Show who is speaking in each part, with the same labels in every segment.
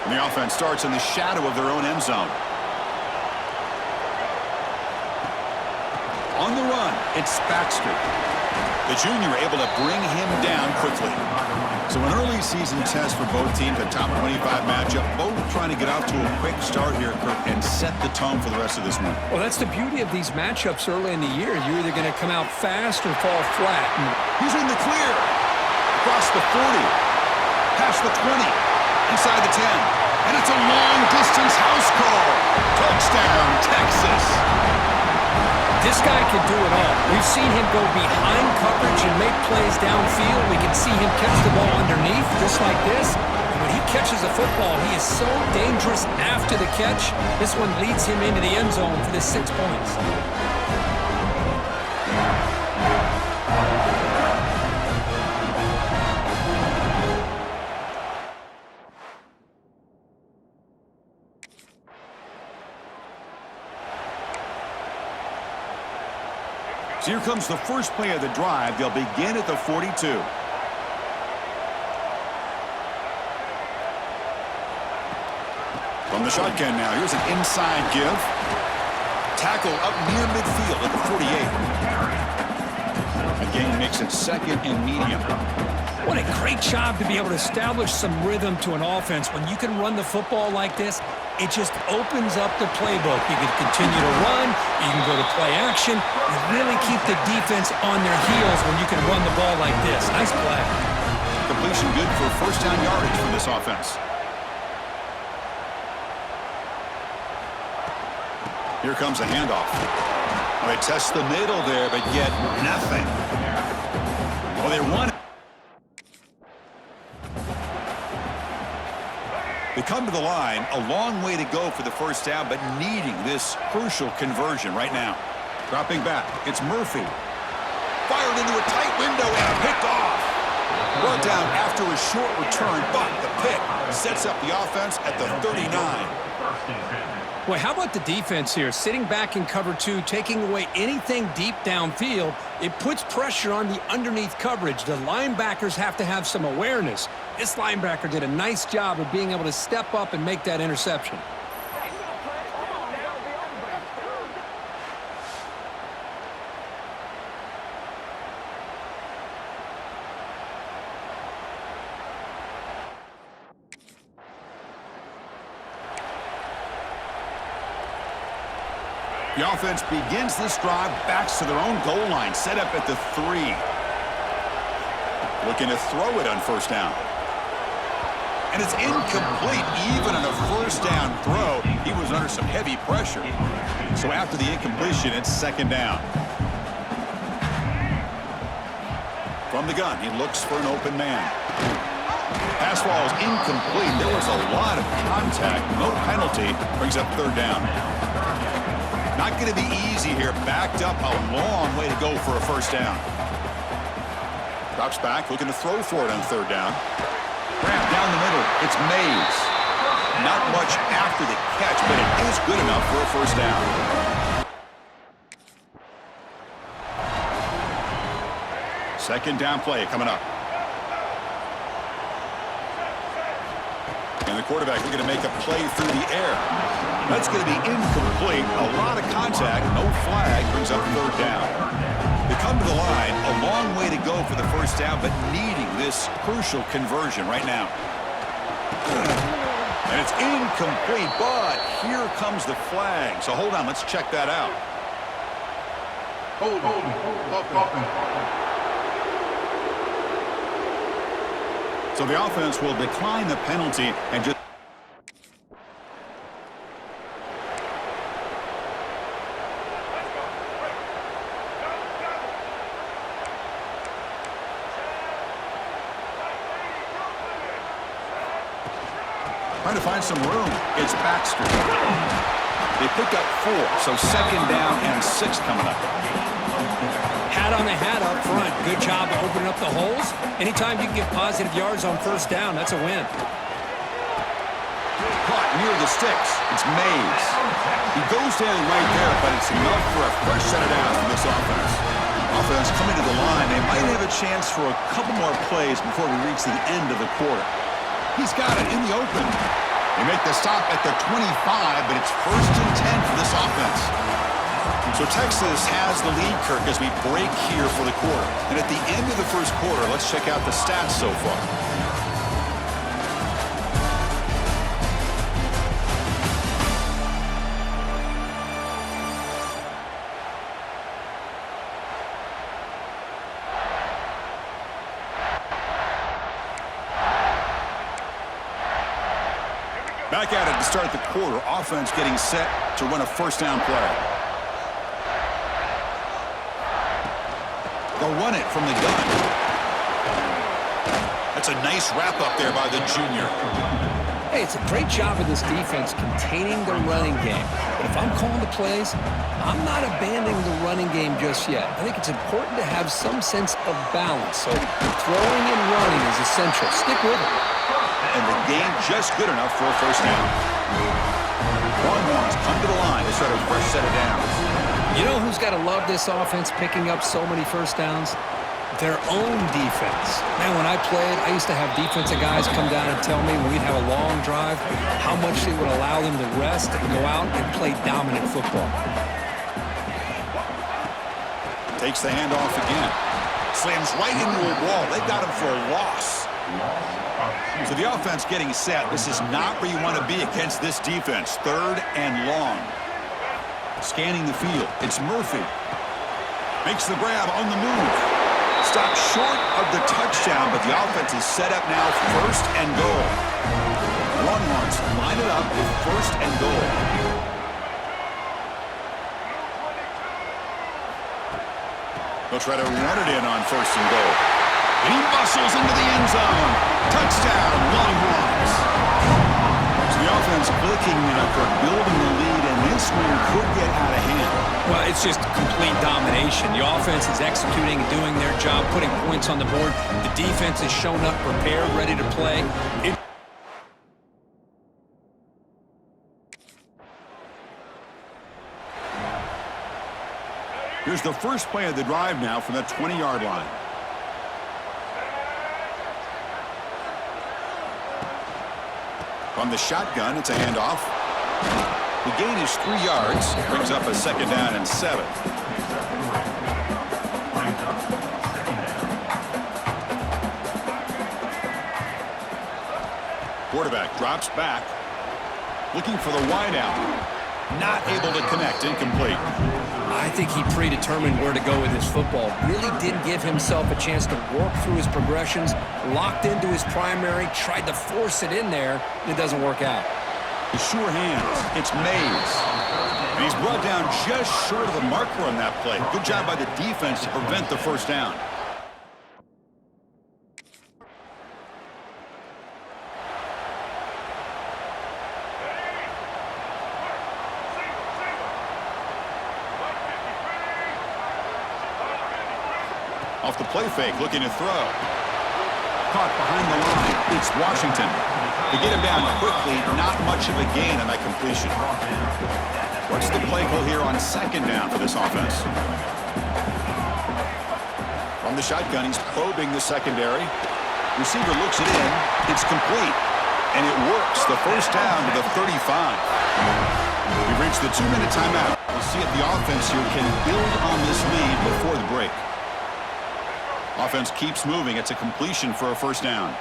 Speaker 1: And the offense starts in the shadow of their own end zone. On the run, it's Baxter. The junior able to bring him down quickly. So an early season test for both teams, a top 25 matchup. Both trying to get off to a quick start here, Kirk, and set the tone for the rest of this one.
Speaker 2: Well, that's the beauty of these matchups early in the year. You're either going to come out fast or fall flat.
Speaker 1: He's in the clear. Across the 40. Past the 20. Inside the 10. And it's a long-distance house call. Touchdown, Texas.
Speaker 2: This guy can do it all. We've seen him go behind coverage and make plays downfield. We can see him catch the ball underneath, just like this. And when he catches a football, he is so dangerous after the catch. This one leads him into the end zone for the 6 points.
Speaker 1: So here comes the first play of the drive. They'll begin at the 42. From the shotgun now, here's an inside give. Tackle up near midfield at the 48. Again, makes it second and medium.
Speaker 2: What a great job to be able to establish some rhythm to an offense. When you can run the football like this, it just opens up the playbook. You can continue to run. You can go to play action. You really keep the defense on their heels when you can run the ball like this. Nice play.
Speaker 1: Completion good for first down yardage for this offense. Here comes a handoff. Well, they test the middle there, but yet nothing. Well, they won. They come to the line, a long way to go for the first down, but needing this crucial conversion right now. Dropping back, it's Murphy. Fired into a tight window and picked off. Brought down after a short return, but the pick sets up the offense at the 39.
Speaker 2: Well, how about the defense here? Sitting back in cover two, taking away anything deep downfield. It puts pressure on the underneath coverage. The linebackers have to have some awareness. This linebacker did a nice job of being able to step up and make that interception.
Speaker 1: The offense begins this drive, backs to their own goal line, set up at the 3. Looking to throw it on first down. And it's incomplete. Even on a first down throw, he was under some heavy pressure. So after the incompletion, it's second down. From the gun, he looks for an open man. Pass ball is incomplete. There was a lot of contact. No penalty. Brings up third down. Not going to be easy here. Backed up a long way to go for a first down. Drops back, looking to throw for it on third down. Grab down the middle. It's Mays. Not much after the catch, but it is good enough for a first down. Second down play coming up. And the quarterback looking to make a play through the air. That's going to be incomplete. A lot of contact. No flag. Brings up third down. They come to the line. A long way to go for the first down, but needing this crucial conversion right now. And it's incomplete, but here comes the flag. So hold on. Let's check that out. Hold. So the offense will decline the penalty and just... Trying to find some room. It's Baxter. They pick up 4, so second down and 6 coming up.
Speaker 2: Hat on the hat up front. Good job of opening up the holes. Anytime you can get positive yards on first down, that's a win.
Speaker 1: Caught near the sticks. It's Mays. He goes down right there, but it's enough for a fresh set of downs for this offense. Offense coming to the line. They might have a chance for a couple more plays before we reach the end of the quarter. He's got it in the open. They make the stop at the 25, but it's 1st and 10 for this offense. So Texas has the lead, Kirk, as we break here for the quarter. And at the end of the first quarter, let's check out the stats so far. Back at it to start the quarter. Offense getting set to run a first down play. They'll run it from the gun. That's a nice wrap up there by the junior.
Speaker 2: Hey, it's a great job of this defense containing the running game. But if I'm calling the plays, I'm not abandoning the running game just yet. I think it's important to have some sense of balance. So throwing and running is essential. Stick with it.
Speaker 1: And the game just good enough for a first down. Longhorns come to the line to start a fresh set of downs.
Speaker 2: You know who's got to love this offense picking up so many first downs? Their own defense. Man, when I played, I used to have defensive guys come down and tell me when we'd have a long drive how much they would allow them to rest and go out and play dominant football.
Speaker 1: Takes the handoff again. Slams right into a wall. They got him for a loss. So the offense getting set. This is not where you want to be against this defense. 3rd and long. Scanning the field. It's Murphy. Makes the grab on the move. Stopped short of the touchdown, but the offense is set up now 1st and goal. Longhorns line it up with 1st and goal. They'll try to run it in on 1st and goal. And he muscles into the end zone. Touchdown, Longhorns. So the offense clicking now for building the lead, and this one could get out of hand.
Speaker 2: Well, it's just complete domination. The offense is executing and doing their job, putting points on the board. The defense has shown up, prepared, ready to play.
Speaker 1: Here's the first play of the drive now from the 20-yard line. From the shotgun, it's a handoff. The gain is 3 yards. Brings up a 2nd down and 7. Quarterback drops back. Looking for the wideout. Not able to connect. Incomplete.
Speaker 2: I think he predetermined where to go with his football. Really didn't give himself a chance to work through his progressions. Locked into his primary. Tried to force it in there. And it doesn't work out.
Speaker 1: The sure hands. It's Mays. And he's brought down just short of the marker on that play. Good job by the defense to prevent the first down. Off the play fake, looking to throw. Caught behind the line. It's Washington. To get him down quickly, not much of a gain on that completion. What's the play call here on 2nd down for this offense? From the shotgun, he's probing the secondary. Receiver looks it in. It's complete. And it works. The first down to the 35. We've reached the 2-minute timeout. We'll see if the offense here can build on this lead before the break. Offense keeps moving. It's a completion for a first down.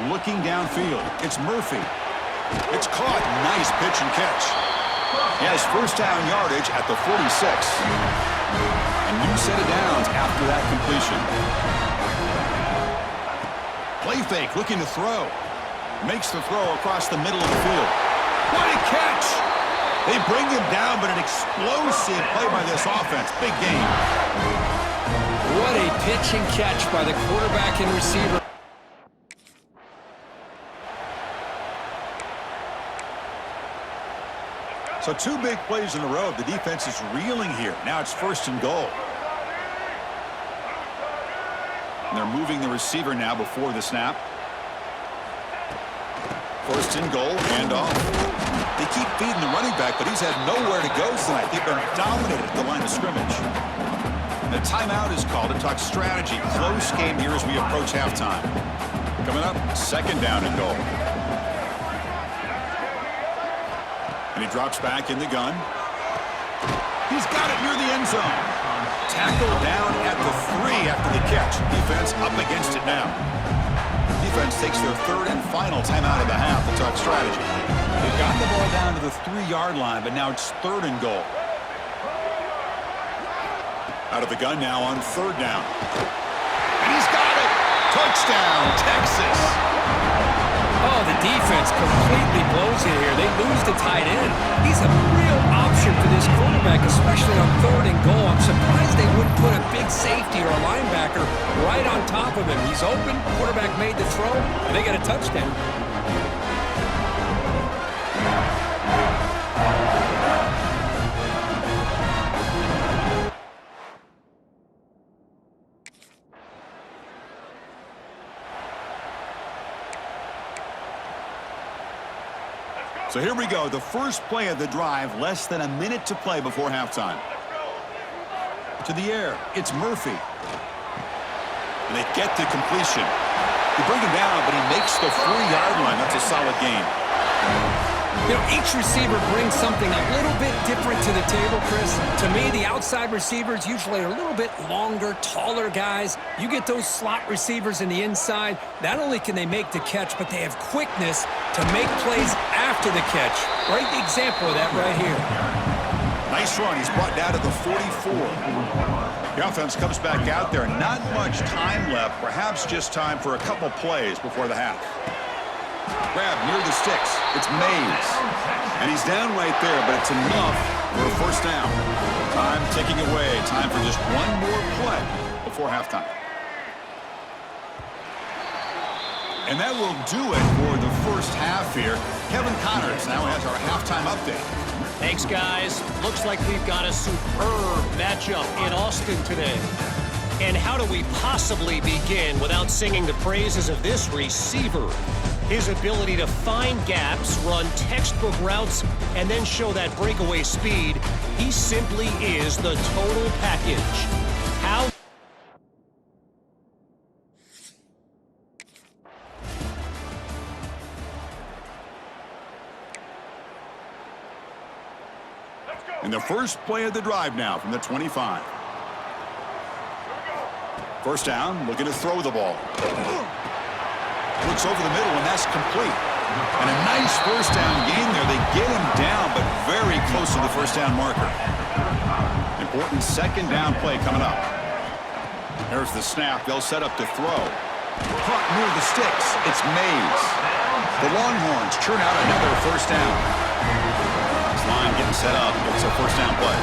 Speaker 1: Looking downfield. It's Murphy. It's caught. Nice pitch and catch. He has first down yardage at the 46. A new set of downs after that completion. Play fake. Looking to throw. Makes the throw across the middle of the field. What a catch! They bring him down, but an explosive play by this offense. Big game.
Speaker 2: What a pitch and catch by the quarterback and receiver.
Speaker 1: So 2 big plays in a row. The defense is reeling here. Now it's 1st and goal. And they're moving the receiver now before the snap. 1st and goal, handoff. They keep feeding the running back, but he's had nowhere to go tonight. They've been dominated at the line of scrimmage. The timeout is called to talk strategy. Close game here as we approach halftime. Coming up, second down and goal. And he drops back in the gun. He's got it near the end zone. Tackled down at the 3 after the catch. Defense up against it now. Defense takes their third and final timeout of the half. A tough strategy. They've gotten the ball down to the 3-yard line, but now it's third and goal. Out of the gun now on third down. And he's got it! Touchdown, Texas!
Speaker 2: Oh, the defense completely blows it here. They lose the tight end. He's a real option for this quarterback, especially on third and goal. I'm surprised they wouldn't put a big safety or a linebacker right on top of him. He's open, quarterback made the throw, and they got a touchdown.
Speaker 1: So here we go, the first play of the drive, less than a minute to play before halftime. To the air, it's Murphy. And they get the completion. They bring him down, but he makes the 4-yard line. That's a solid gain.
Speaker 2: You know, each receiver brings something a little bit different to the table, Chris. To me, the outside receivers usually are a little bit longer, taller guys. You get those slot receivers in the inside, not only can they make the catch, but they have quickness to make plays after the catch. Great example of that right here.
Speaker 1: Nice run. He's brought down to the 44. The offense comes back out there. Not much time left. Perhaps just time for a couple plays before the half. Grab near the sticks. It's Mays. And he's down right there, but it's enough for a first down. Time ticking away. Time for just one more play before halftime. And that will do it for the first half here. Kevin Connors now has our halftime update.
Speaker 3: Thanks, guys. Looks like we've got a superb matchup in Austin today. And how do we possibly begin without singing the praises of this receiver? His ability to find gaps, run textbook routes, and then show that breakaway speed. He simply is the total package. How?
Speaker 1: And the first play of the drive now from the 25. First down, looking to throw the ball. Looks over the middle, and that's complete. And a nice first down gain there. They get him down, but very close to the first down marker. Important second down play coming up. There's the snap. They'll set up to throw. Caught near the sticks. It's Mays. The Longhorns churn out another first down. This line getting set up. It's a first down play.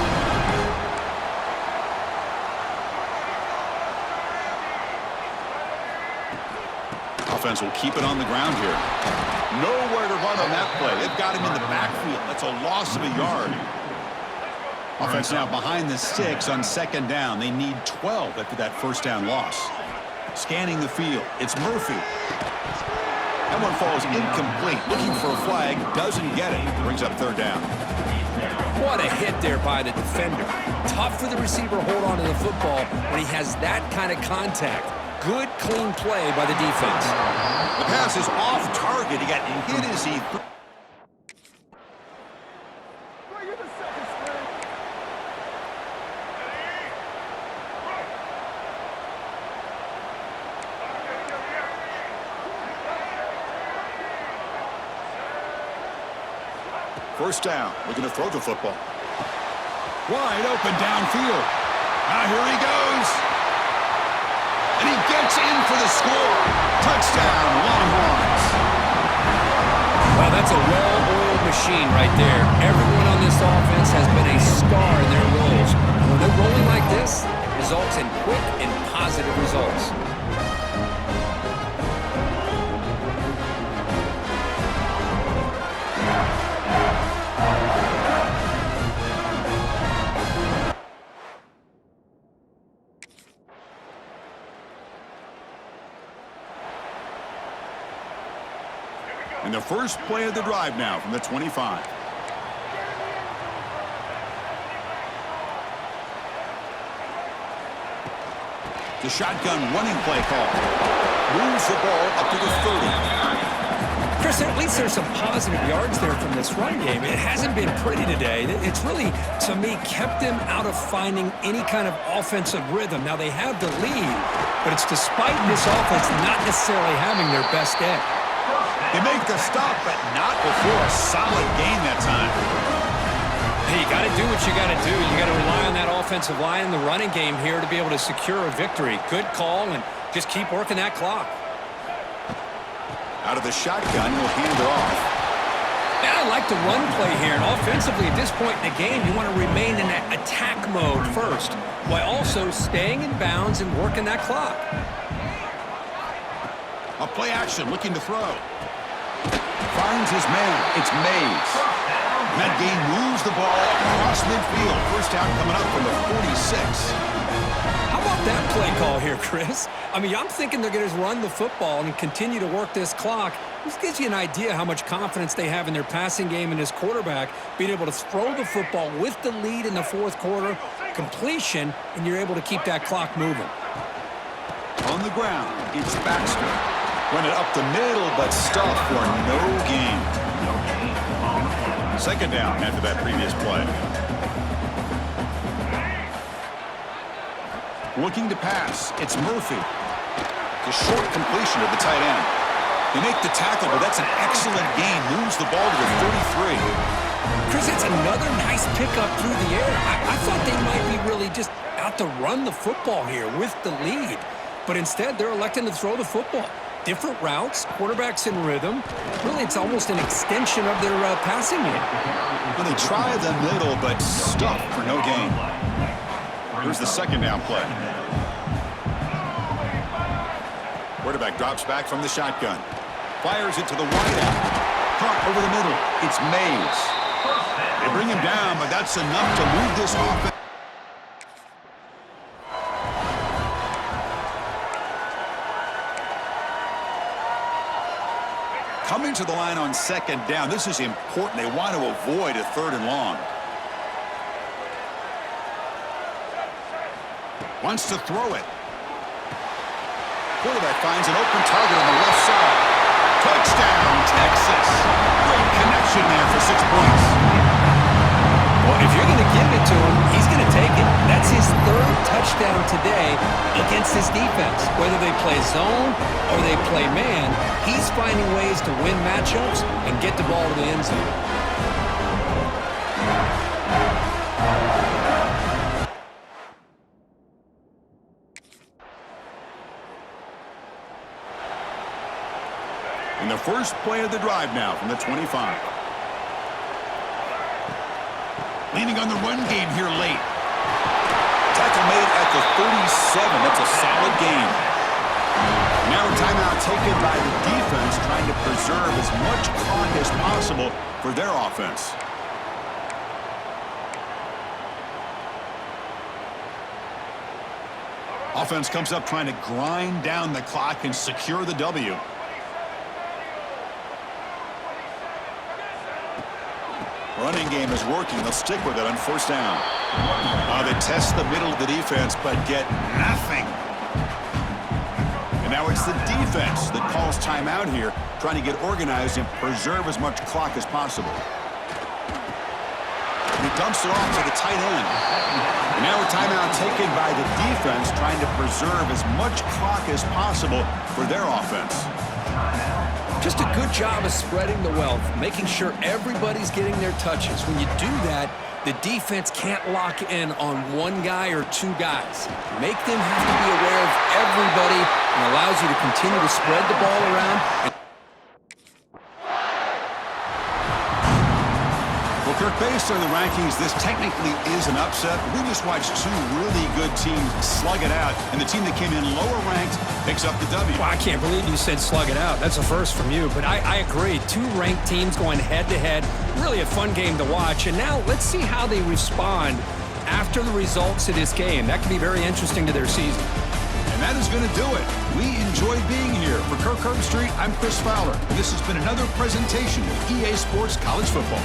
Speaker 1: Offense will keep it on the ground here. Nowhere to run on that play. They've got him in the backfield. That's a loss of a yard. Offense now behind the sticks on second down. They need 12 after that first down loss. Scanning the field. It's Murphy. That one falls incomplete. Looking for a flag. Doesn't get it. Brings up third down.
Speaker 2: What a hit there by the defender. Tough for the receiver to hold on to the football when he has that kind of contact. Good, clean play by the defense.
Speaker 1: The pass is off target. He got hit as he... First down. Looking to throw the football. Wide open downfield. Now here he goes. And he gets in for the score. Touchdown, Longhorns.
Speaker 2: Well, that's a well-oiled machine right there. Everyone on this offense has been a star in their roles. When they're rolling like this, it results in quick and positive results.
Speaker 1: And the first play of the drive now from the 25. The shotgun running play call. Moves the ball up to the
Speaker 2: at least there's some positive yards there from this run game. It hasn't been pretty today. It's really, to me, kept them out of finding any kind of offensive rhythm. Now, they have the lead, but it's despite this offense not necessarily having their best day.
Speaker 1: They make the stop, but not before a solid gain that time.
Speaker 2: Hey, you got to do what you got to do. You got to rely on that offensive line in the running game here to be able to secure a victory. Good call, and just keep working that clock.
Speaker 1: Out of the shotgun, he'll hand it off.
Speaker 2: Yeah, I like the run play here, and offensively at this point in the game, you want to remain in that attack mode first, while also staying in bounds and working that clock.
Speaker 1: A play action, looking to throw. Finds his man. It's Mays. And that game moves the ball across midfield. First down coming up from the 46.
Speaker 2: How about that play call here, Chris? I mean, I'm thinking they're going to run the football and continue to work this clock. This gives you an idea how much confidence they have in their passing game and his quarterback, being able to throw the football with the lead in the fourth quarter, completion, and you're able to keep that clock moving.
Speaker 1: On the ground, it's Baxter. Run it up the middle, but stuffed for no gain. Second down after that previous play. Looking to pass, it's Murphy. The short completion of the tight end. They make the tackle, but that's an excellent gain. Moves the ball to the 33.
Speaker 2: Chris, it's another nice pickup through the air. I thought they might be really just out to run the football here with the lead. But instead, they're electing to throw the football. Different routes, quarterbacks in rhythm. Really, it's almost an extension of their passing game.
Speaker 1: Well, they try the middle, but stuffed for no gain. Here's the second down play. Quarterback drops back from the shotgun. Fires it to the wideout. Caught over the middle. It's Mays. They bring him down, but that's enough to move this offense. Coming to the line on second down. This is important. They want to avoid a third and long. Wants to throw it. Quarterback finds an open target on the left side. Touchdown, Texas. Great connection there for 6 points.
Speaker 2: Well, if you're going to give it to him, he's going to take it. That's his third touchdown today against this defense. Whether they play zone or they play man, he's finding ways to win matchups and get the ball to the end zone.
Speaker 1: And the first play of the drive now from the 25. Leaning on the run game here late. Tackle made at the 37. That's a solid gain. Now a timeout taken by the defense, trying to preserve as much clock as possible for their offense. Offense comes up trying to grind down the clock and secure the W. Running game is working. They'll stick with it on first down. They test the middle of the defense, but get nothing. And now it's the defense that calls timeout here, trying to get organized and preserve as much clock as possible. And he dumps it off to the tight end. And now a timeout taken by the defense, trying to preserve as much clock as possible for their offense.
Speaker 2: Just a good job of spreading the wealth, making sure everybody's getting their touches. When you do that, the defense can't lock in on one guy or two guys. Make them have to be aware of everybody and allows you to continue to spread the ball around.
Speaker 1: Well, Kirk, based on the rankings, this technically is an upset. We just watched two really good teams slug it out, and the team that came in lower ranked picks up the W.
Speaker 2: Well, I can't believe you said slug it out. That's a first from you, but I agree. Two ranked teams going head-to-head. Really a fun game to watch, and now let's see how they respond after the results of this game. That could be very interesting to their season.
Speaker 1: And that is going to do it. We enjoyed being here. For Kirk Herbstreit, I'm Chris Fowler, and this has been another presentation of EA Sports College Football.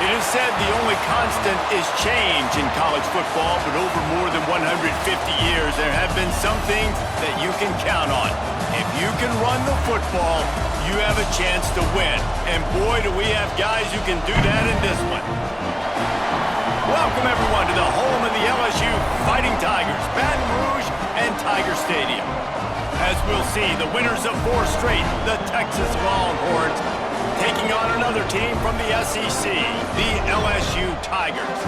Speaker 4: It is said the only constant is change in college football, but over more than 150 years, there have been some things that you can count on. If you can run the football, you have a chance to win. And boy, do we have guys who can do that in this one. Welcome, everyone, to the home of the LSU Fighting Tigers, Baton Rouge and Tiger Stadium. As we'll see, the winners of 4 straight, the Texas Longhorns, taking on another team from the SEC, the LSU Tigers.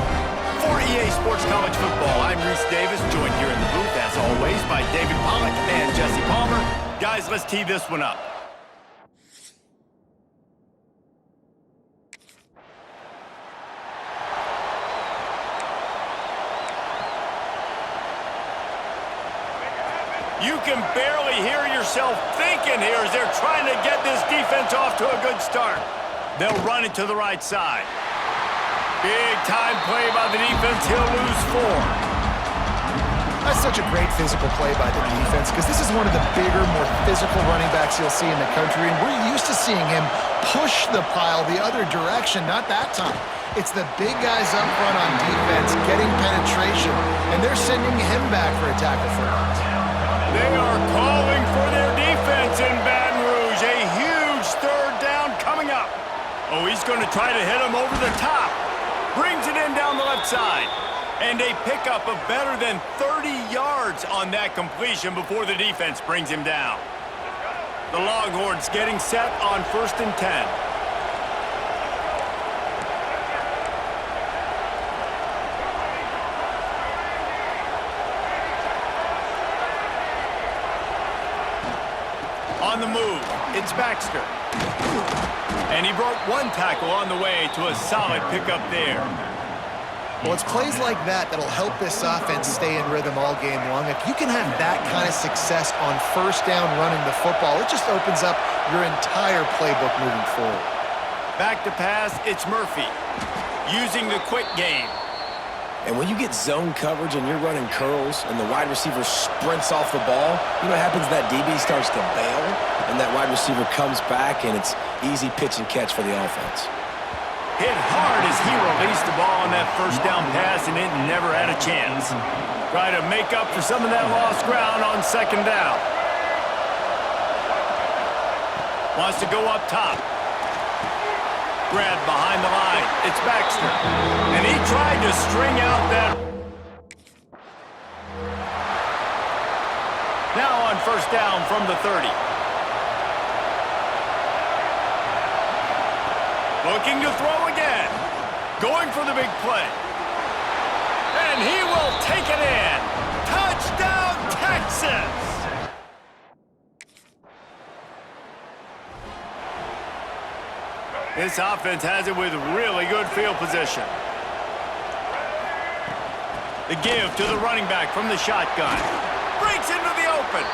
Speaker 4: For EA Sports College Football, I'm Reese Davis, joined here in the booth, as always, by David Pollack and Jesse Palmer. Guys, let's tee this one up. You can barely hear yourself thinking here as they're trying to get this defense off to a good start. They'll run it to the right side. Big time play by the defense. He'll lose 4.
Speaker 5: That's such a great physical play by the defense because this is one of the bigger, more physical running backs you'll see in the country, and we're used to seeing him push the pile the other direction, not that time. It's the big guys up front on defense getting penetration, and they're sending him back for a tackle for loss.
Speaker 4: They are calling for their defense in Baton Rouge. A huge 3rd down coming up. Oh, he's going to try to hit him over the top. Brings it in down the left side. And a pickup of better than 30 yards on that completion before the defense brings him down. The Longhorns getting set on 1st and 10. On the move, it's Baxter. And he broke 1 tackle on the way to a solid pickup there.
Speaker 5: Well, it's plays like that that'll help this offense stay in rhythm all game long. If you can have that kind of success on 1st down running the football, it just opens up your entire playbook moving forward.
Speaker 4: Back to pass, it's Murphy. Using the quick game.
Speaker 6: And when you get zone coverage and you're running curls and the wide receiver sprints off the ball, you know what happens? That DB starts to bail, and that wide receiver comes back, and it's easy pitch and catch for the offense.
Speaker 4: Hit hard as he released the ball on that 1st down pass, and it never had a chance. Try to make up for some of that lost ground on 2nd down. Wants to go up top. Grab behind the line. It's Baxter. And he tried to string out that. Now on 1st down from the 30. Looking to throw again. Going for the big play. And he will take it in. Touchdown, Texas! This offense has it with really good field position. The give to the running back from the shotgun. Breaks into the open.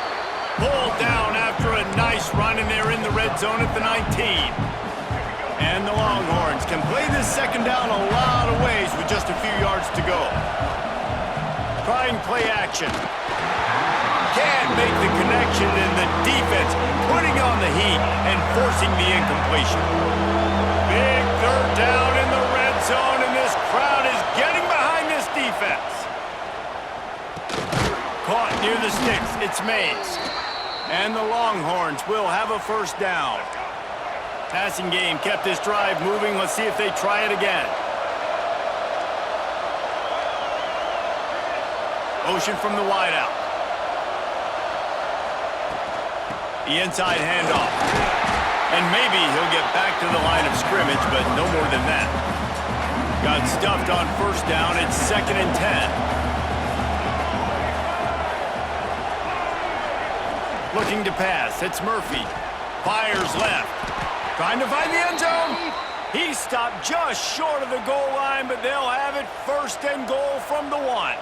Speaker 4: Pulled down after a nice run, and they're in the red zone at the 19. And the Longhorns can play this 2nd down a lot of ways with just a few yards to go. Trying play action. Can't make the connection, and the defense putting on the heat and forcing the incompletion. Big 3rd down in the red zone, and this crowd is getting behind this defense. Caught near the sticks, it's Mays. And the Longhorns will have a 1st down. Passing game kept this drive moving. Let's see if they try it again. Motion from the wideout. The inside handoff. And maybe he'll get back to the line of scrimmage, but no more than that. Got stuffed on 1st down. It's 2nd and 10. Looking to pass. It's Murphy. Fires left. Trying to find the end zone. He stopped just short of the goal line, but they'll have it 1st and goal from the 1.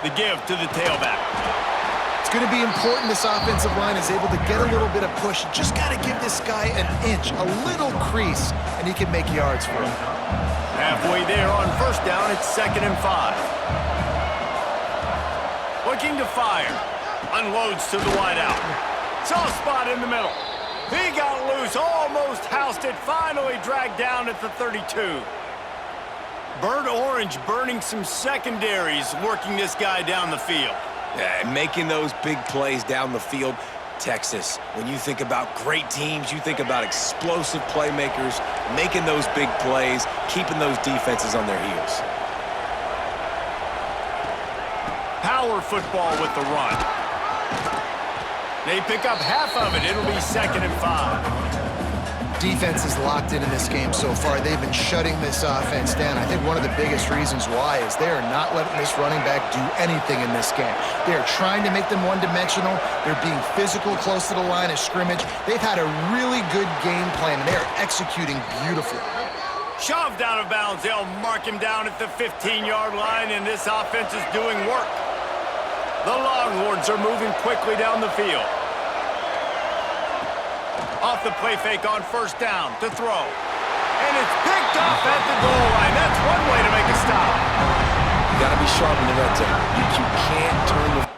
Speaker 4: The give to the tailback.
Speaker 5: It's going to be important this offensive line is able to get a little bit of push. Just got to give this guy an inch, a little crease, and he can make yards for him.
Speaker 4: Halfway there on first down, it's 2nd and 5. Looking to fire. Unloads to the wideout. Soft spot in the middle. He got loose, almost housed it, finally dragged down at the 32. Burnt Orange burning some secondaries, working this guy down the field.
Speaker 6: Yeah, and making those big plays down the field. Texas, when you think about great teams, you think about explosive playmakers, making those big plays, keeping those defenses on their heels.
Speaker 4: Power football with the run. They pick up half of it. It'll be 2nd and 5.
Speaker 5: Defense is locked in this game so far. They've been shutting this offense down. I think one of the biggest reasons why is they are not letting this running back do anything in this game. They are trying to make them one-dimensional. They're being physical close to the line of scrimmage. They've had a really good game plan, and they are executing beautifully.
Speaker 4: Shoved out of bounds. They'll mark him down at the 15-yard line, and this offense is doing work. The Longhorns are moving quickly down the field. Off the play fake on first down to throw. And it's picked off at the goal line. That's one way to make a stop.
Speaker 6: You got to be sharp in the red zone. You can't turn the...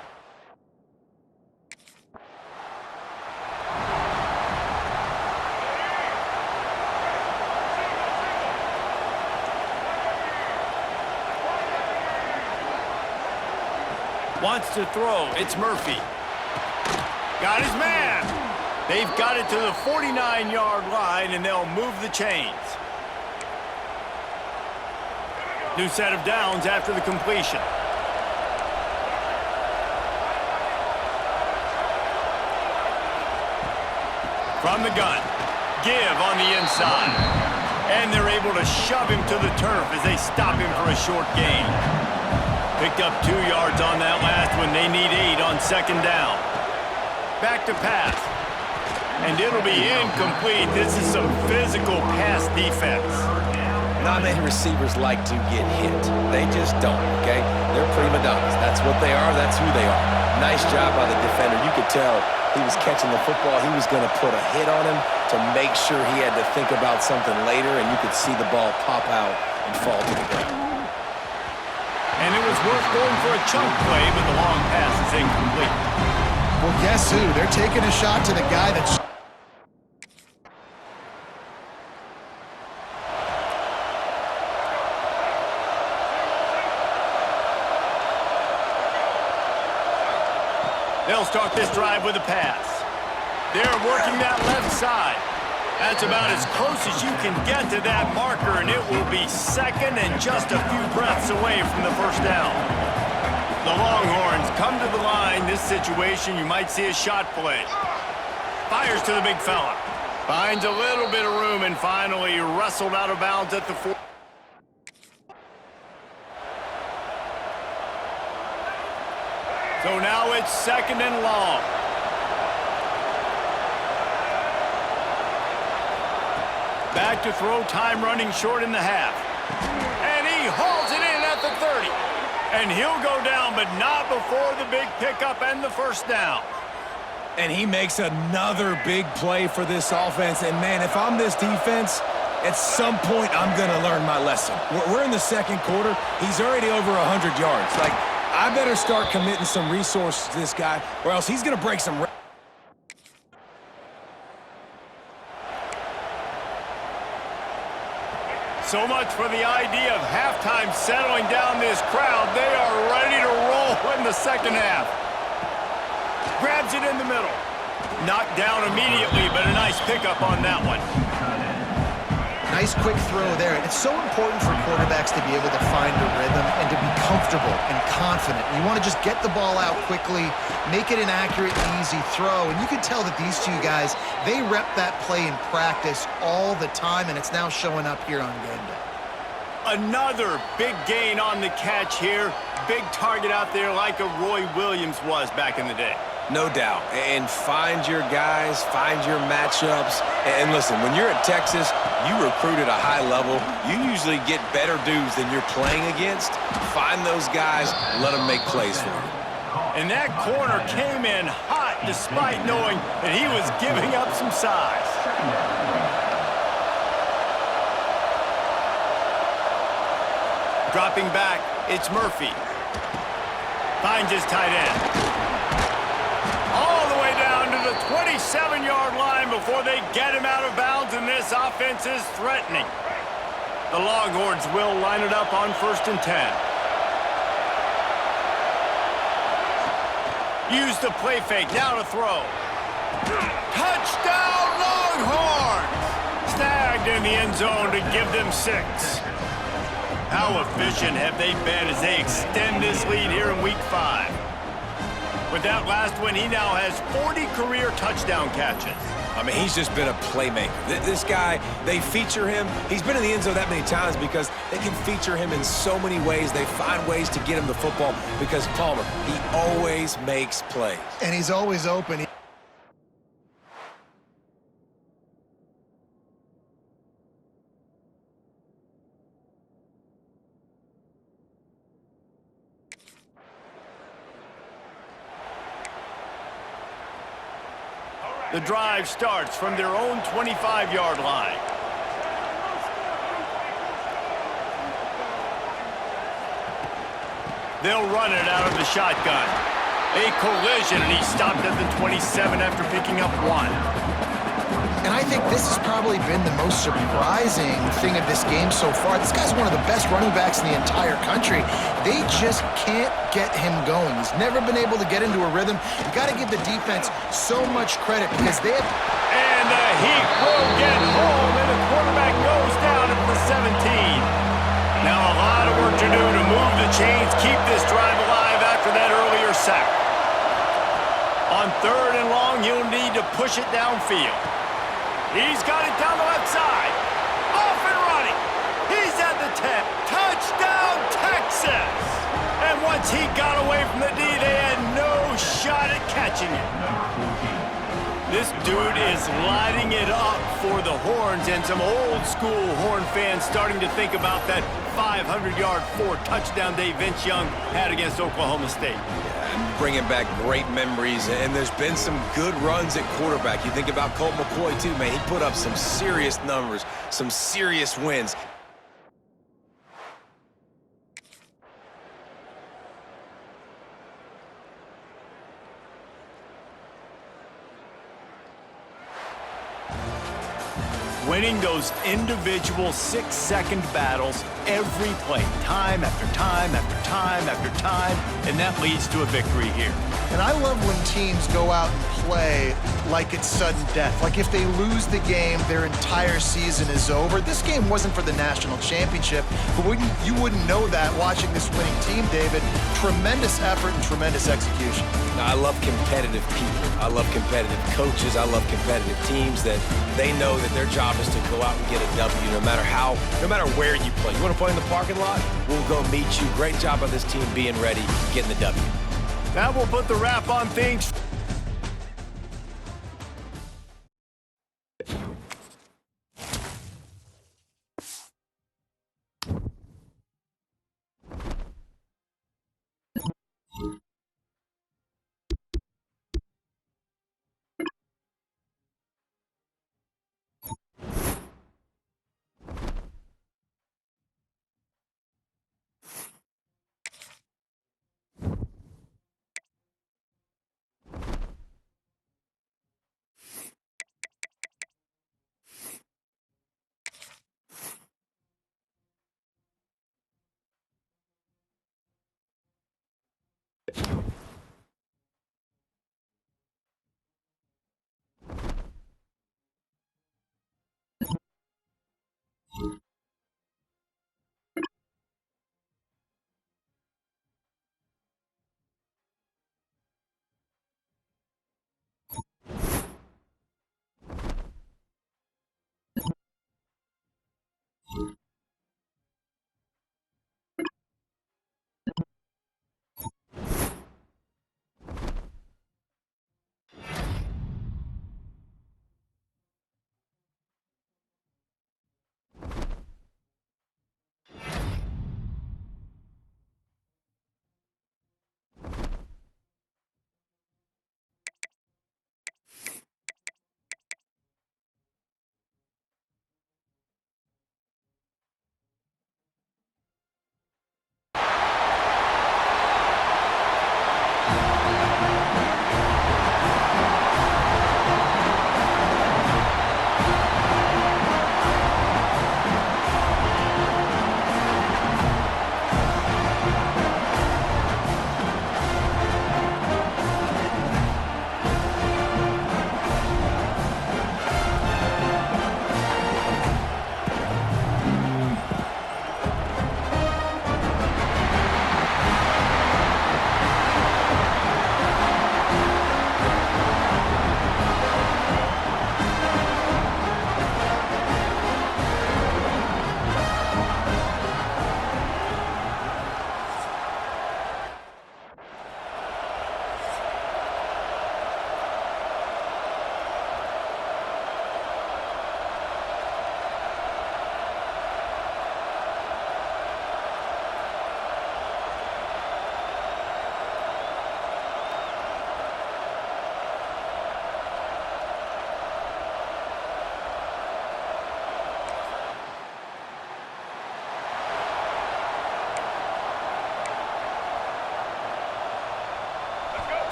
Speaker 4: Wants to throw. It's Murphy. Got his man. They've got it to the 49-yard line, and they'll move the chains. New set of downs after the completion. From the gun. Give on the inside. And they're able to shove him to the turf as they stop him for a short gain. Picked up 2 yards on that last one. They need 8 on 2nd down. Back to pass. And it'll be incomplete. This is some physical pass defense.
Speaker 6: Not many receivers like to get hit. They just don't, okay? They're prima donnas. That's what they are. That's who they are. Nice job by the defender. You could tell he was catching the football. He was going to put a hit on him to make sure he had to think about something later, and you could see the ball pop out and fall to the ground.
Speaker 4: And it was worth going for a chunk play, but the long pass is incomplete.
Speaker 5: Well, guess who? They're taking a shot to the guy that's...
Speaker 4: They'll start this drive with a pass. They're working that left side. That's about as close as you can get to that marker, and it will be 2nd and just a few breaths away from the first down. The Longhorns come to the line. This situation, you might see a shot play. Fires to the big fella. Finds a little bit of room and finally wrestled out of bounds at the 4. So now it's 2nd and long. Back to throw, time running short in the half. And he hauls it in at the 30. And he'll go down, but not before the big pickup and the first down.
Speaker 6: And he makes another big play for this offense. And, man, if I'm this defense, at some point I'm going to learn my lesson. We're in the 2nd quarter. He's already over 100 yards. Like, I better start committing some resources to this guy, or else he's going to break some...
Speaker 4: So much for the idea of halftime settling down this crowd. They are ready to roll in the 2nd half. Grabs it in the middle. Knocked down immediately, but a nice pickup on that one.
Speaker 5: Nice quick throw there. It's so important for quarterbacks to be able to find a rhythm and to be comfortable and confident. You want to just get the ball out quickly, make it an accurate, easy throw. And you can tell that these two guys, they rep that play in practice all the time, and it's now showing up here on game day.
Speaker 4: Another big gain on the catch here. Big target out there like a Roy Williams was back in the day.
Speaker 6: No doubt. And find your guys, find your matchups. And listen, when you're at Texas, you recruit at a high level. You usually get better dudes than you're playing against. Find those guys, let them make plays for you.
Speaker 4: And that corner came in hot despite knowing that he was giving up some size. Dropping back, it's Murphy. Finds his tight end. All the way down to the 27-yard line before they get him out of bounds, and this offense is threatening. The Longhorns will line it up on 1st and 10. Use the play fake, now to throw. Touchdown Longhorns! Snagged in the end zone to give them 6. How efficient have they been as they extend this lead here in Week 5? With that last one, he now has 40 career touchdown catches.
Speaker 6: I mean, he's just been a playmaker. This guy, they feature him. He's been in the end zone that many times because they can feature him in so many ways. They find ways to get him the football because Palmer, he always makes plays.
Speaker 5: And he's always open.
Speaker 4: The drive starts from their own 25-yard line. They'll run it out of the shotgun. A collision, and he stopped at the 27 after picking up 1.
Speaker 5: And I think this has probably been the most surprising thing of this game so far. This guy's one of the best running backs in the entire country. They just can't get him going. He's never been able to get into a rhythm. You got to give the defense so much credit because they have...
Speaker 4: And the heat will get home, and the quarterback goes down at the 17. Now a lot of work to do to move the chains, keep this drive alive after that earlier sack. On 3rd and long, he'll need to push it downfield. He's got it down the left side. Off and running. He's at the 10. Touchdown, Texas! And once he got away from the D, they had no shot at catching it. This dude is lighting it up for the Horns, and some old-school Horn fans starting to think about that 500-yard, 4-touchdown day Vince Young had against Oklahoma State.
Speaker 6: Bringing back great memories, and there's been some good runs at quarterback. You think about Colt McCoy, too, man. He put up some serious numbers, some serious wins.
Speaker 4: Winning those individual 6-second battles every play, time after time after time after time, and that leads to a victory here.
Speaker 5: And I love when teams go out and play like it's sudden death. Like if they lose the game, their entire season is over. This game wasn't for the national championship, but you wouldn't know that watching this winning team, David. Tremendous effort and tremendous execution.
Speaker 6: Now, I love competitive people. I love competitive coaches. I love competitive teams that they know that their job is to go out and get a W no matter where you play. You want to play in the parking lot? We'll go meet you. Great job by this team being ready, getting the W.
Speaker 4: That will put the wrap on things.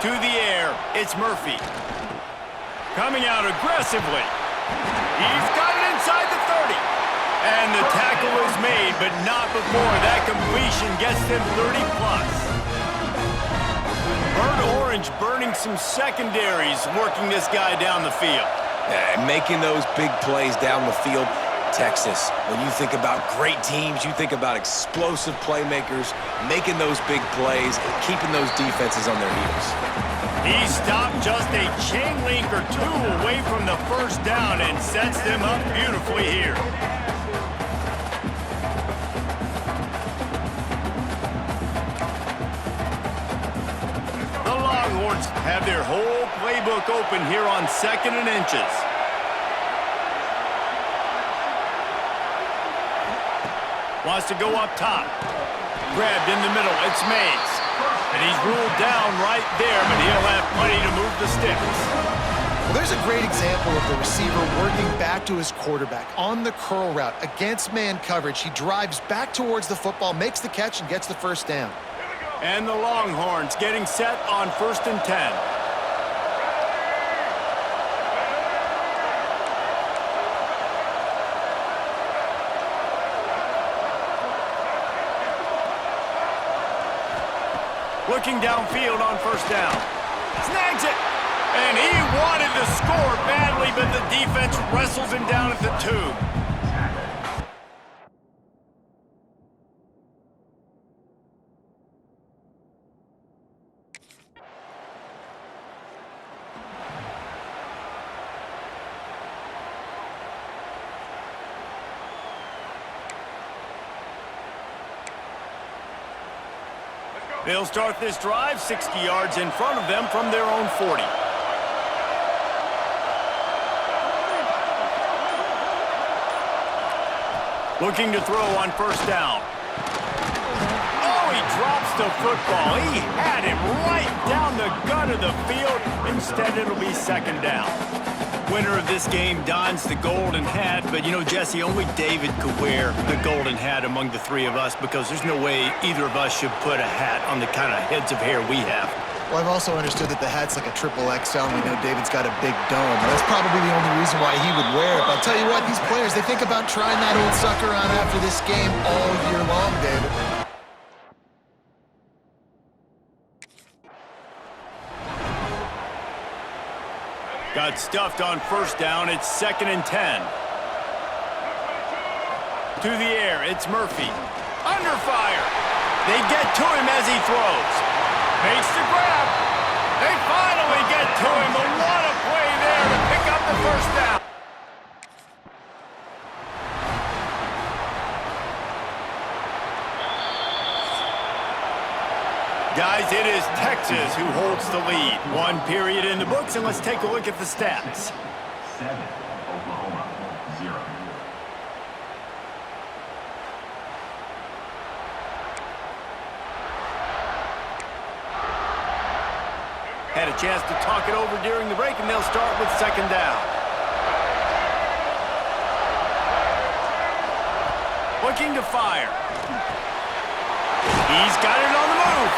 Speaker 4: To the air, it's Murphy. Coming out aggressively. He's got it inside the 30. And the tackle is made, but not before that completion gets them 30+. Burnt Orange burning some secondaries, working this guy down the field.
Speaker 6: Yeah, and making those big plays down the field. Texas, when you think about great teams, you think about explosive playmakers, making those big plays, and keeping those defenses on their heels.
Speaker 4: He stopped just a chain link or two away from the first down and sets them up beautifully here. The Longhorns have their whole playbook open here on 2nd and inches. Wants to go up top. Grabbed in the middle. It's Mays. And he's ruled down right there, but he'll have plenty to move the sticks.
Speaker 5: Well, there's a great example of the receiver working back to his quarterback on the curl route against man coverage. He drives back towards the football, makes the catch, and gets the first down.
Speaker 4: And the Longhorns getting set on 1st and 10. Looking downfield on 1st down. Snags it! And he wanted to score badly, but the defense wrestles him down at the 2. They'll start this drive 60 yards in front of them from their own 40. Looking to throw on 1st down. Oh, he drops the football. He had him right down the gut of the field. Instead, it'll be 2nd down. Winner of this game dons the golden hat, but you know, Jesse, only David could wear the golden hat among the 3 of us because there's no way either of us should put a hat on the kind of heads of hair we have.
Speaker 5: Well, I've also understood that the hat's like a triple XL, and we know David's got a big dome. That's probably the only reason why he would wear it. But I'll tell you what, these players, they think about trying that old sucker on after this game all year long, David.
Speaker 4: Got stuffed on 1st down. It's 2nd and 10. To the air, it's Murphy. Under fire. They get to him as he throws. Makes the grab. They finally get to him. But what a play there to pick up the 1st down. Guys, it is Texas who holds the lead. 1 period in the books, and let's take a look at the stats.
Speaker 7: 7, Oklahoma, 0.
Speaker 4: Had a chance to talk it over during the break, and they'll start with 2nd down. Looking to fire. He's got it on the move.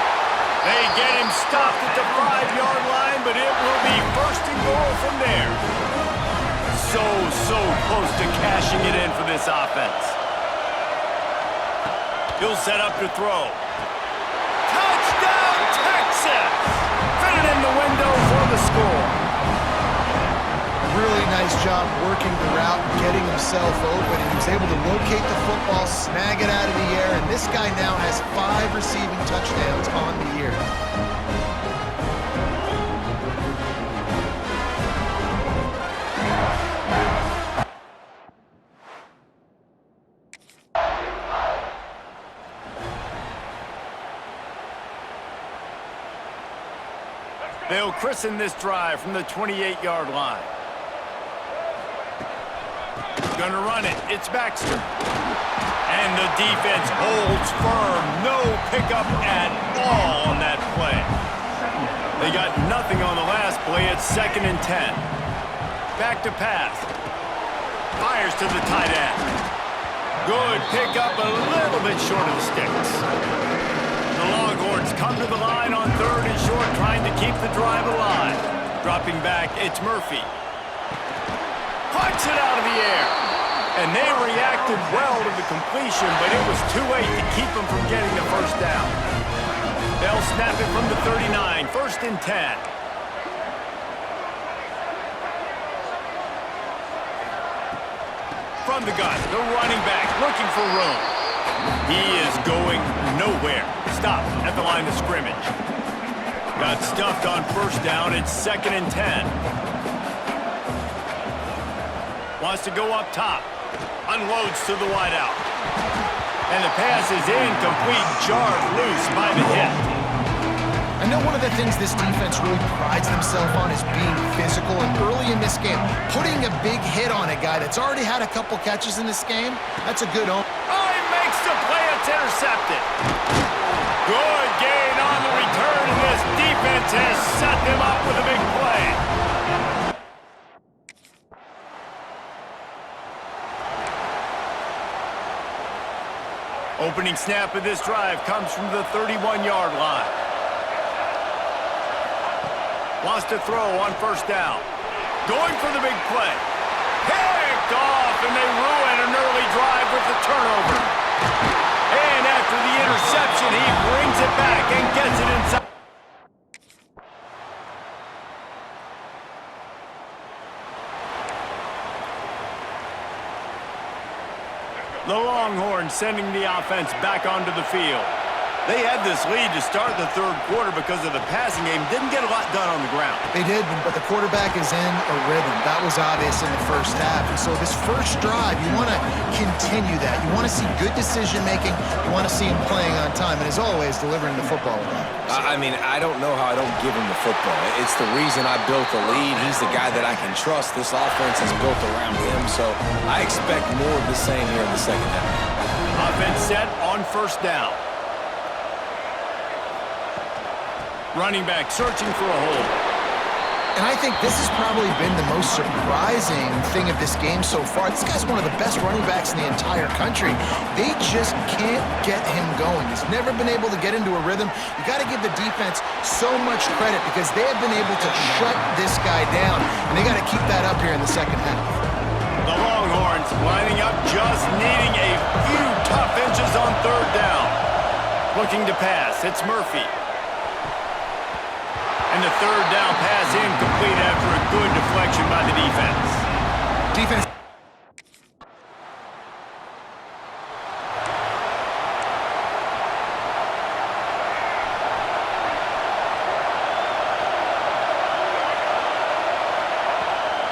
Speaker 4: They get him stopped at the 5-yard line, but it will be 1st and goal from there. So close to cashing it in for this offense. He'll set up to throw. Touchdown, Texas! Fit it in the window for the score.
Speaker 5: Really nice job working the route, getting himself open, and he was able to locate the football, snag it out of the air, and this guy now has 5 receiving touchdowns on the year.
Speaker 4: They'll christen this drive from the 28-yard line. Gonna run it. It's Baxter. And the defense holds firm. No pickup at all on that play. They got nothing on the last play. It's 2nd and 10. Back to pass. Fires to the tight end. Good pickup, a little bit short of the sticks. The The Longhorns come to the line on 3rd and short, trying to keep the drive alive. Dropping back, it's Murphy. Punch it out of the air. And they reacted well to the completion, but it was too late to keep them from getting the first down. They'll snap it from the 39, 1st and 10. From the gun, the running back looking for room. He is going nowhere. Stop at the line of scrimmage. Got stuffed on 1st down. It's 2nd and 10. Wants to go up top. Unloads to the wideout. And the pass is incomplete. Jarred loose by the hit.
Speaker 5: I know one of the things this defense really prides themselves on is being physical, and early in this game, putting a big hit on a guy that's already had a couple catches in this game, that's a good home.
Speaker 4: Oh, he makes the play. It's intercepted. Good gain on the return, and this defense has set them up with a big play. Opening snap of this drive comes from the 31-yard line. Wants to throw on 1st down. Going for the big play. Picked off, and they ruin an early drive with the turnover. And after the interception, he brings it back and gets it inside. The Longhorns sending the offense back onto the field. They had this lead to start the 3rd quarter because of the passing game. Didn't get a lot done on the ground.
Speaker 5: They did, but the quarterback is in a rhythm. That was obvious in the 1st half. And so this first drive, you want to continue that. You want to see good decision-making. You want to see him playing on time. And as always, delivering the football with accuracy.
Speaker 6: I mean, I don't know how I don't give him the football. It's the reason I built the lead. He's the guy that I can trust. This offense is built around him, so I expect more of the same here in the 2nd half.
Speaker 4: Offense set on 1st down. Running back searching for a hole.
Speaker 5: And I think this has probably been the most surprising thing of this game so far. This guy's one of the best running backs in the entire country. They just can't get him going. He's never been able to get into a rhythm. You got to give the defense so much credit because they have been able to shut this guy down, and they got to keep that up here in the 2nd half.
Speaker 4: The Longhorns lining up, just needing a few tough inches on 3rd down. Looking to pass, it's Murphy. And the 3rd down pass incomplete after a good deflection by the defense.
Speaker 5: Defense.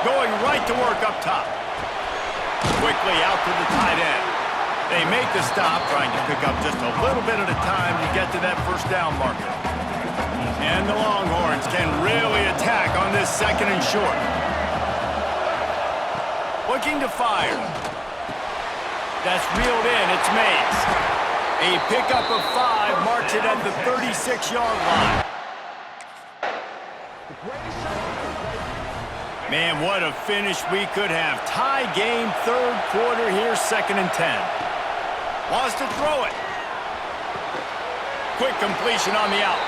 Speaker 4: Going right to work up top. Quickly out to the tight end. They make the stop, trying to pick up just a little bit at a time to get to that 1st down marker. And the Longhorns can really attack on this 2nd and short. Looking to fire. That's reeled in. It's Mays. A pickup of 5 marks it at the 36-yard line. Man, what a finish we could have. Tie game, 3rd quarter here, 2nd and 10. Wants to throw it. Quick completion on the out.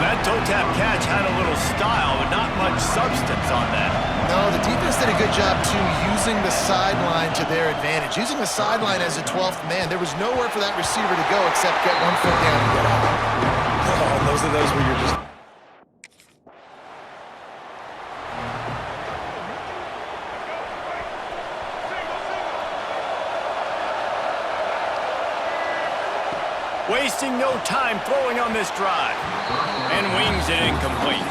Speaker 4: That toe-tap catch had a little style, but not much substance on that.
Speaker 5: No, the defense did a good job, too, using the sideline to their advantage. Using the sideline as a 12th man. There was nowhere for that receiver to go except get 1 foot down and get out.
Speaker 6: Oh, those are those where you're just...
Speaker 4: Wasting no time throwing on this drive. And wings it incomplete.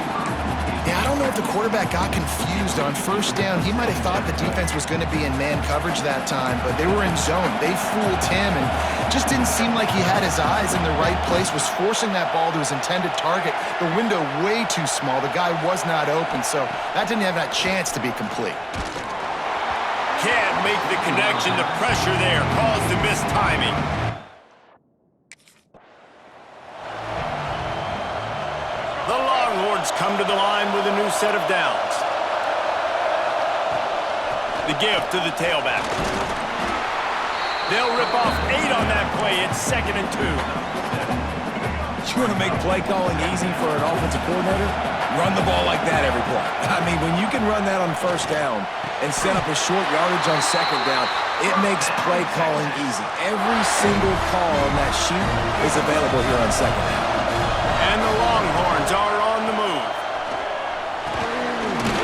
Speaker 5: Yeah, I don't know if the quarterback got confused on 1st down. He might have thought the defense was going to be in man coverage that time, but they were in zone. They fooled him and just didn't seem like he had his eyes in the right place, was forcing that ball to his intended target. The window way too small. The guy was not open, so that didn't have that chance to be complete.
Speaker 4: Can't make the connection. The pressure there caused the missed timing. The Longhorns come to the line with a new set of downs. The give to the tailback. They'll rip off 8 on that play. It's 2nd and 2.
Speaker 6: You want to make play calling easy for an offensive coordinator? Run the ball like that every play. I mean, when you can run that on first down and set up a short yardage on second down, it makes play calling easy. Every single call on that sheet is available here on second down.
Speaker 4: And the Longhorns are on the move.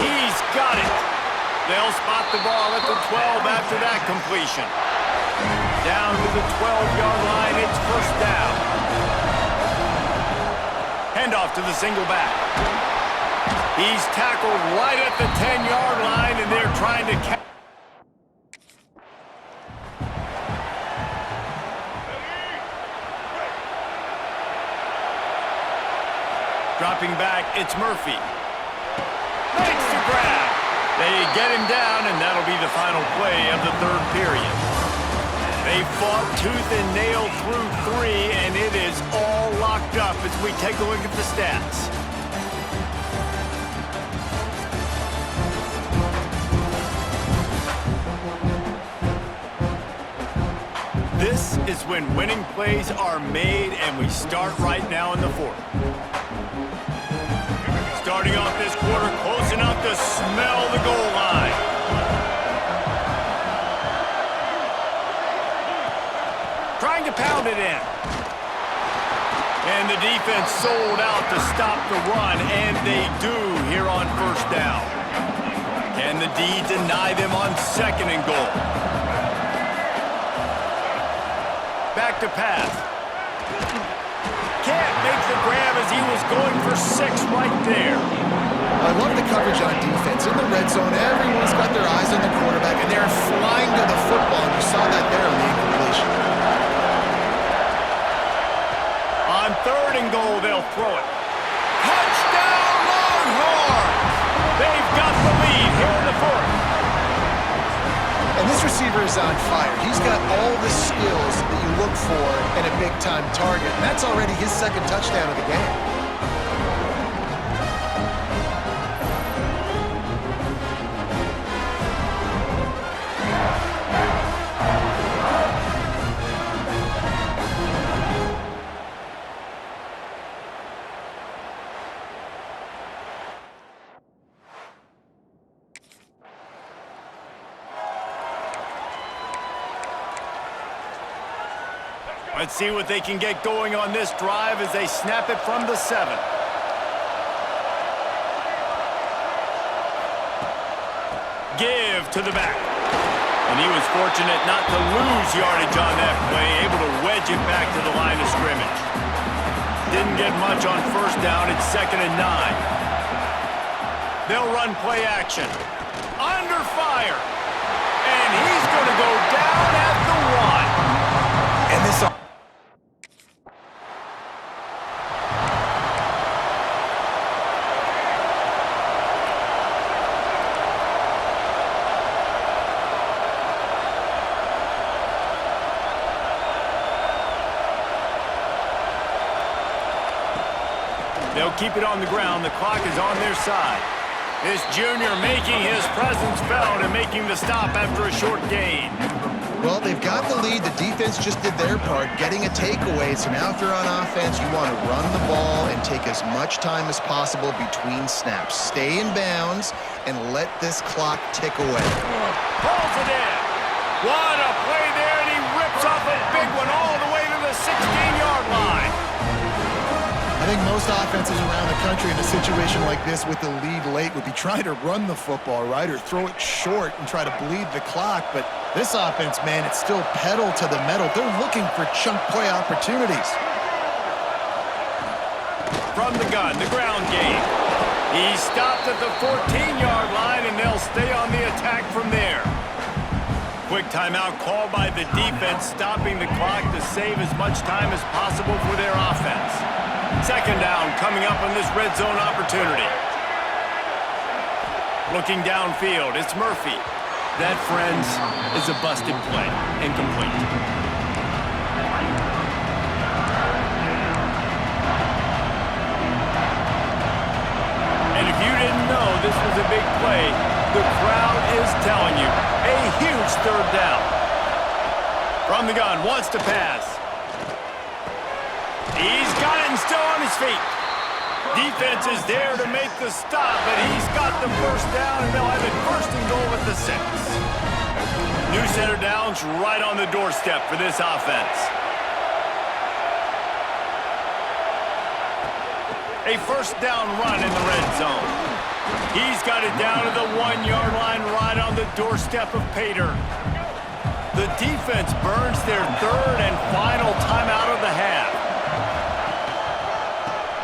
Speaker 4: He's got it. They'll spot the ball at the 12 after that completion. Down to the 12-yard line, it's first down. Handoff to the single back. He's tackled right at the 10-yard line, and they're trying to catch. Dropping back, it's Murphy. Makes the grab. They get him down, and that'll be the final play of the third period. They fought tooth and nail through 3, and it is all locked up as we take a look at the stats. This is when winning plays are made, and we start right now in the fourth. Starting off this quarter close enough to smell the goal line. Trying to pound it in. And the defense sold out to stop the run, and they do here on first down. Can the D deny them on second and goal? Back to pass. Can't make the grab as he was going for 6 right there.
Speaker 5: I love the coverage on defense. In the red zone, everyone's got their eyes on the quarterback, and they're flying to the football, and you saw that there on the incompletion.
Speaker 4: On third and goal, they'll throw it. Touchdown, Longhorns! They've got the lead here in the fourth.
Speaker 5: And this receiver is on fire. He's got all the skills that you look for in a big-time target, and that's already his second touchdown of the game.
Speaker 4: Let's see what they can get going on this drive as they snap it from the 7. Give to the back. And he was fortunate not to lose yardage on that play, able to wedge it back to the line of scrimmage. Didn't get much on first down. It's 2nd and 9. They'll run play action. Under fire. And he's going to go down at the 1.
Speaker 6: And this...
Speaker 4: They'll keep it on the ground. The clock is on their side. This junior making his presence felt and making the stop after a short gain.
Speaker 5: Well, they've got the lead. The defense just did their part, getting a takeaway. So now if they're on offense, you want to run the ball and take as much time as possible between snaps. Stay in bounds and let this clock tick away.
Speaker 4: Pulls it in. What a play there, and he rips off a big one all the way to the 16-yard line.
Speaker 5: I think most offenses around the country in a situation like this with the lead late would be trying to run the football, right, or throw it short and try to bleed the clock. But this offense, man, it's still pedal to the metal. They're looking for chunk play opportunities.
Speaker 4: From the gun, the ground game. He stopped at the 14-yard line, and they'll stay on the attack from there. Quick timeout called by the defense, stopping the clock to save as much time as possible for their offense. 2nd down coming up on this red zone opportunity. Looking downfield, it's Murphy. That, friends, is a busted play. Incomplete. And if you didn't know this was a big play, the crowd is telling you. A huge 3rd down. From the gun, wants to pass. He's got it and still on his feet. Defense is there to make the stop, but he's got the first down, and they'll have it first and goal at the 6. New center downs right on the doorstep for this offense. A first down run in the red zone. He's got it down to the 1-yard line right on the doorstep of Pater. The defense burns their third and final timeout of the half.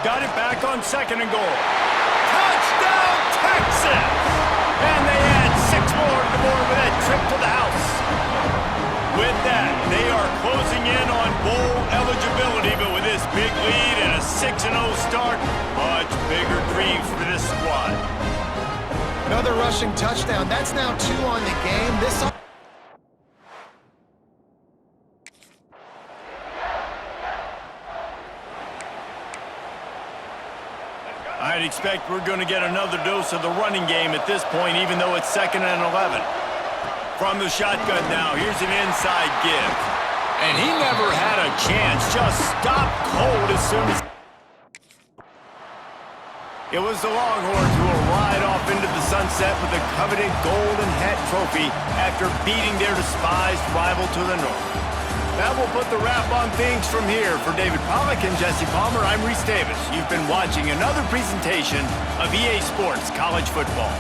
Speaker 4: Got it back on second and goal. Touchdown, Texas! And they add 6 more to the board with that trip to the house. With that, they are closing in on bowl eligibility, but with this big lead and a 6-0 start, much bigger dreams for this squad.
Speaker 5: Another rushing touchdown. That's now 2 on the game. This
Speaker 4: I'd expect we're going to get another dose of the running game at this point, even though it's 2nd and 11. From the shotgun now, here's an inside give. And he never had a chance, just stopped cold as soon as... It was the Longhorns who will ride off into the sunset with the coveted Golden Hat Trophy after beating their despised rival to the north. That will put the wrap on things from here. For David Pollack and Jesse Palmer, I'm Reese Davis. You've been watching another presentation of EA Sports College Football.